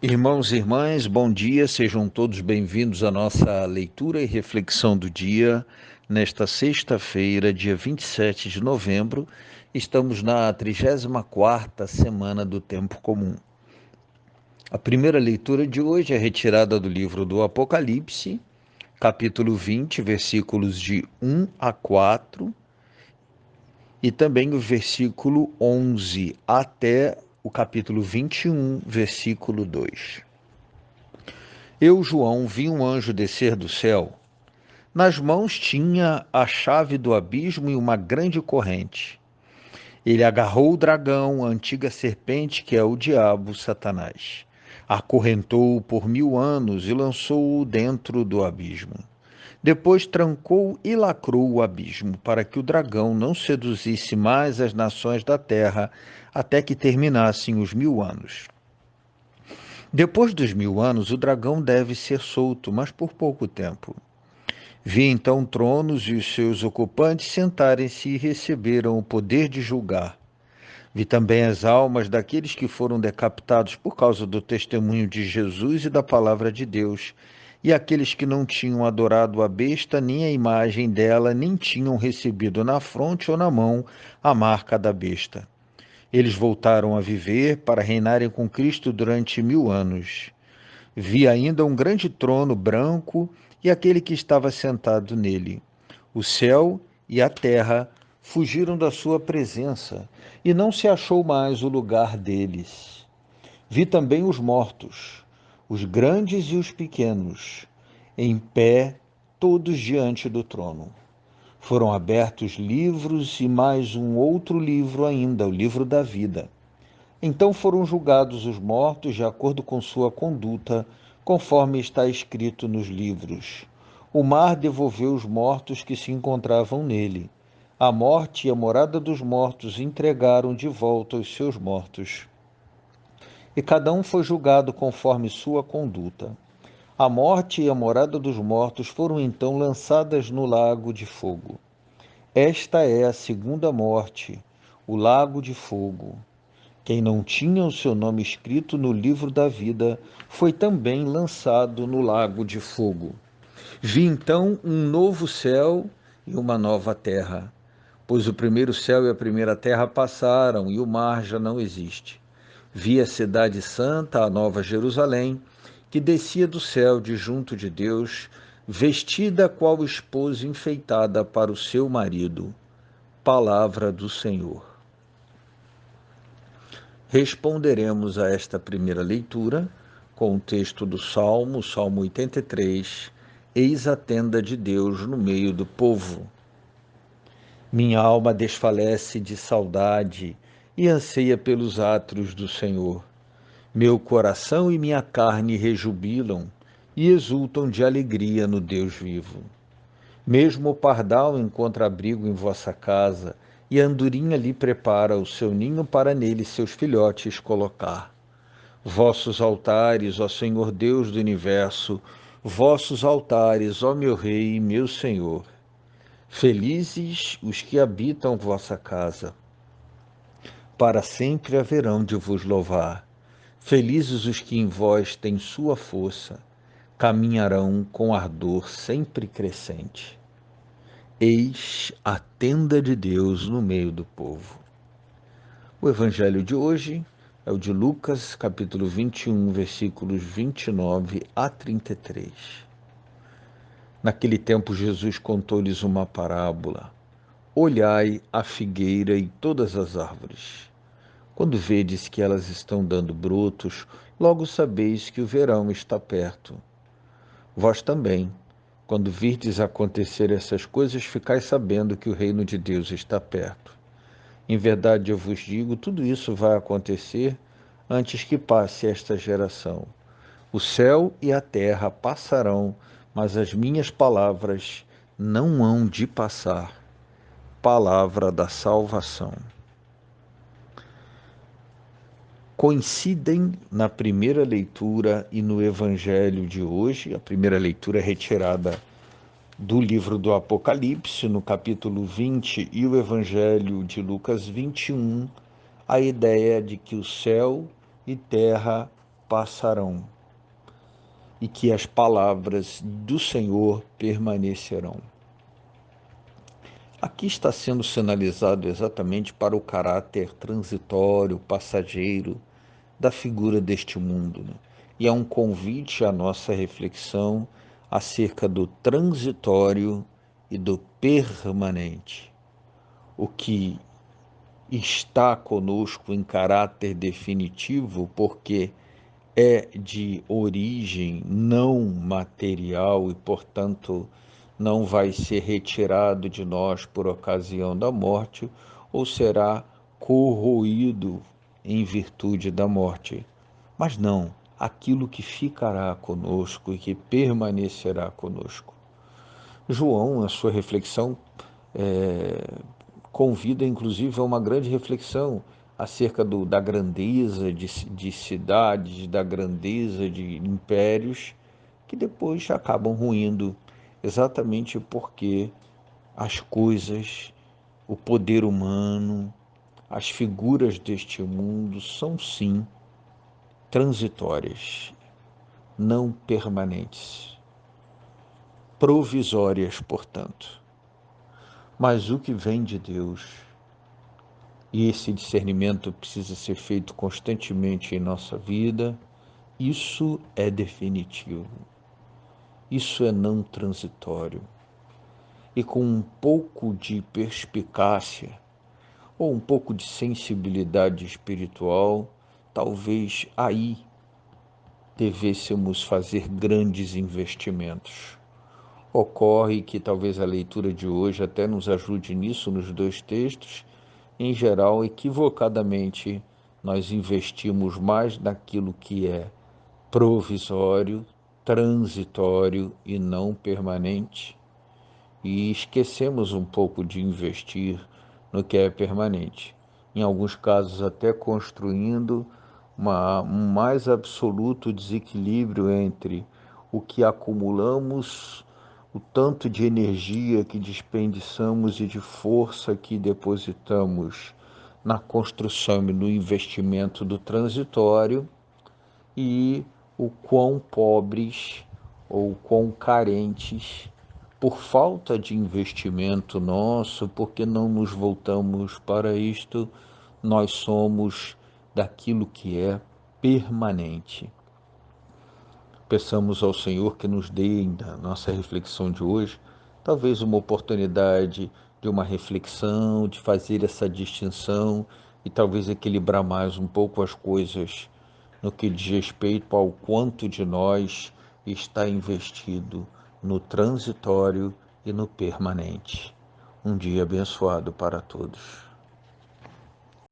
Irmãos e irmãs, bom dia, sejam todos bem-vindos à nossa leitura e reflexão do dia. Nesta sexta-feira, dia 27 de novembro, estamos na 34ª semana do Tempo Comum. A primeira leitura de hoje é retirada do livro do Apocalipse, capítulo 20, versículos de 1 a 4, e também o versículo 11 até o capítulo 21, versículo 2. Eu, João, vi um anjo descer do céu. Nas mãos tinha a chave do abismo e uma grande corrente. Ele agarrou o dragão, a antiga serpente, que é o diabo, Satanás. Acorrentou-o por 1000 anos e lançou-o dentro do abismo. Depois trancou e lacrou o abismo, para que o dragão não seduzisse mais as nações da terra, até que terminassem os 1000 anos. Depois dos 1000 anos, o dragão deve ser solto, mas por pouco tempo. Vi então tronos e os seus ocupantes sentarem-se e receberam o poder de julgar. Vi também as almas daqueles que foram decapitados por causa do testemunho de Jesus e da palavra de Deus, e aqueles que não tinham adorado a besta, nem a imagem dela, nem tinham recebido na fronte ou na mão a marca da besta. Eles voltaram a viver para reinarem com Cristo durante 1000 anos. Vi ainda um grande trono branco e aquele que estava sentado nele. O céu e a terra fugiram da sua presença, e não se achou mais o lugar deles. Vi também os mortos, os grandes e os pequenos, em pé, todos diante do trono. Foram abertos livros e mais um outro livro ainda, o livro da vida. Então foram julgados os mortos de acordo com sua conduta, conforme está escrito nos livros. O mar devolveu os mortos que se encontravam nele. A morte e a morada dos mortos entregaram de volta os seus mortos. E cada um foi julgado conforme sua conduta. A morte e a morada dos mortos foram então lançadas no lago de fogo. Esta é a segunda morte, o lago de fogo. Quem não tinha o seu nome escrito no livro da vida foi também lançado no lago de fogo. Vi então um novo céu e uma nova terra, pois o primeiro céu e a primeira terra passaram e o mar já não existe. Vi a cidade santa, a nova Jerusalém, que descia do céu de junto de Deus, vestida qual esposa enfeitada para o seu marido. Palavra do Senhor. Responderemos a esta primeira leitura com o texto do Salmo 83, Eis a tenda de Deus no meio do povo. Minha alma desfalece de saudade e anseia pelos átrios do Senhor. Meu coração e minha carne rejubilam e exultam de alegria no Deus vivo. Mesmo o pardal encontra abrigo em vossa casa, e a andorinha lhe prepara o seu ninho para nele seus filhotes colocar. Vossos altares, ó Senhor Deus do universo, vossos altares, ó meu Rei e meu Senhor. Felizes os que habitam vossa casa, para sempre haverão de vos louvar. Felizes os que em vós têm sua força, caminharão com ardor sempre crescente. Eis a tenda de Deus no meio do povo. O evangelho de hoje é o de Lucas, capítulo 21, versículos 29 a 33. Naquele tempo, Jesus contou-lhes uma parábola. Olhai a figueira e todas as árvores. Quando vedes que elas estão dando brotos, logo sabeis que o verão está perto. Vós também, quando virdes acontecer essas coisas, ficais sabendo que o reino de Deus está perto. Em verdade eu vos digo, tudo isso vai acontecer antes que passe esta geração. O céu e a terra passarão, mas as minhas palavras não hão de passar. Palavra da salvação. Coincidem na primeira leitura e no evangelho de hoje, a primeira leitura é retirada do livro do Apocalipse, no capítulo 20, e o evangelho de Lucas 21, a ideia de que o céu e terra passarão e que as palavras do Senhor permanecerão. Aqui está sendo sinalizado exatamente para o caráter transitório, passageiro da figura deste mundo, né? E é um convite à nossa reflexão acerca do transitório e do permanente. O que está conosco em caráter definitivo, porque é de origem não material e, portanto, não vai ser retirado de nós por ocasião da morte ou será corroído em virtude da morte. Mas não, aquilo que ficará conosco e que permanecerá conosco. João, na sua reflexão, convida inclusive a uma grande reflexão acerca da grandeza de cidades, da grandeza de impérios, que depois acabam ruindo, exatamente porque as coisas, o poder humano, as figuras deste mundo são sim transitórias, não permanentes, provisórias, portanto. Mas o que vem de Deus, e esse discernimento precisa ser feito constantemente em nossa vida, isso é definitivo, isso é não transitório. E com um pouco de perspicácia, ou um pouco de sensibilidade espiritual, talvez aí devêssemos fazer grandes investimentos. Ocorre que talvez a leitura de hoje até nos ajude nisso nos dois textos. Em geral, equivocadamente, nós investimos mais naquilo que é provisório, transitório e não permanente, e esquecemos um pouco de investir no que é permanente. Em alguns casos, até construindo um mais absoluto desequilíbrio entre o que acumulamos, o tanto de energia que desperdiçamos e de força que depositamos na construção e no investimento do transitório, e o quão pobres ou quão carentes, por falta de investimento nosso, porque não nos voltamos para isto, nós somos daquilo que é permanente. Peçamos ao Senhor que nos dê, na nossa reflexão de hoje, talvez uma oportunidade de uma reflexão, de fazer essa distinção e talvez equilibrar mais um pouco as coisas no que diz respeito ao quanto de nós está investido no transitório e no permanente. Um dia abençoado para todos.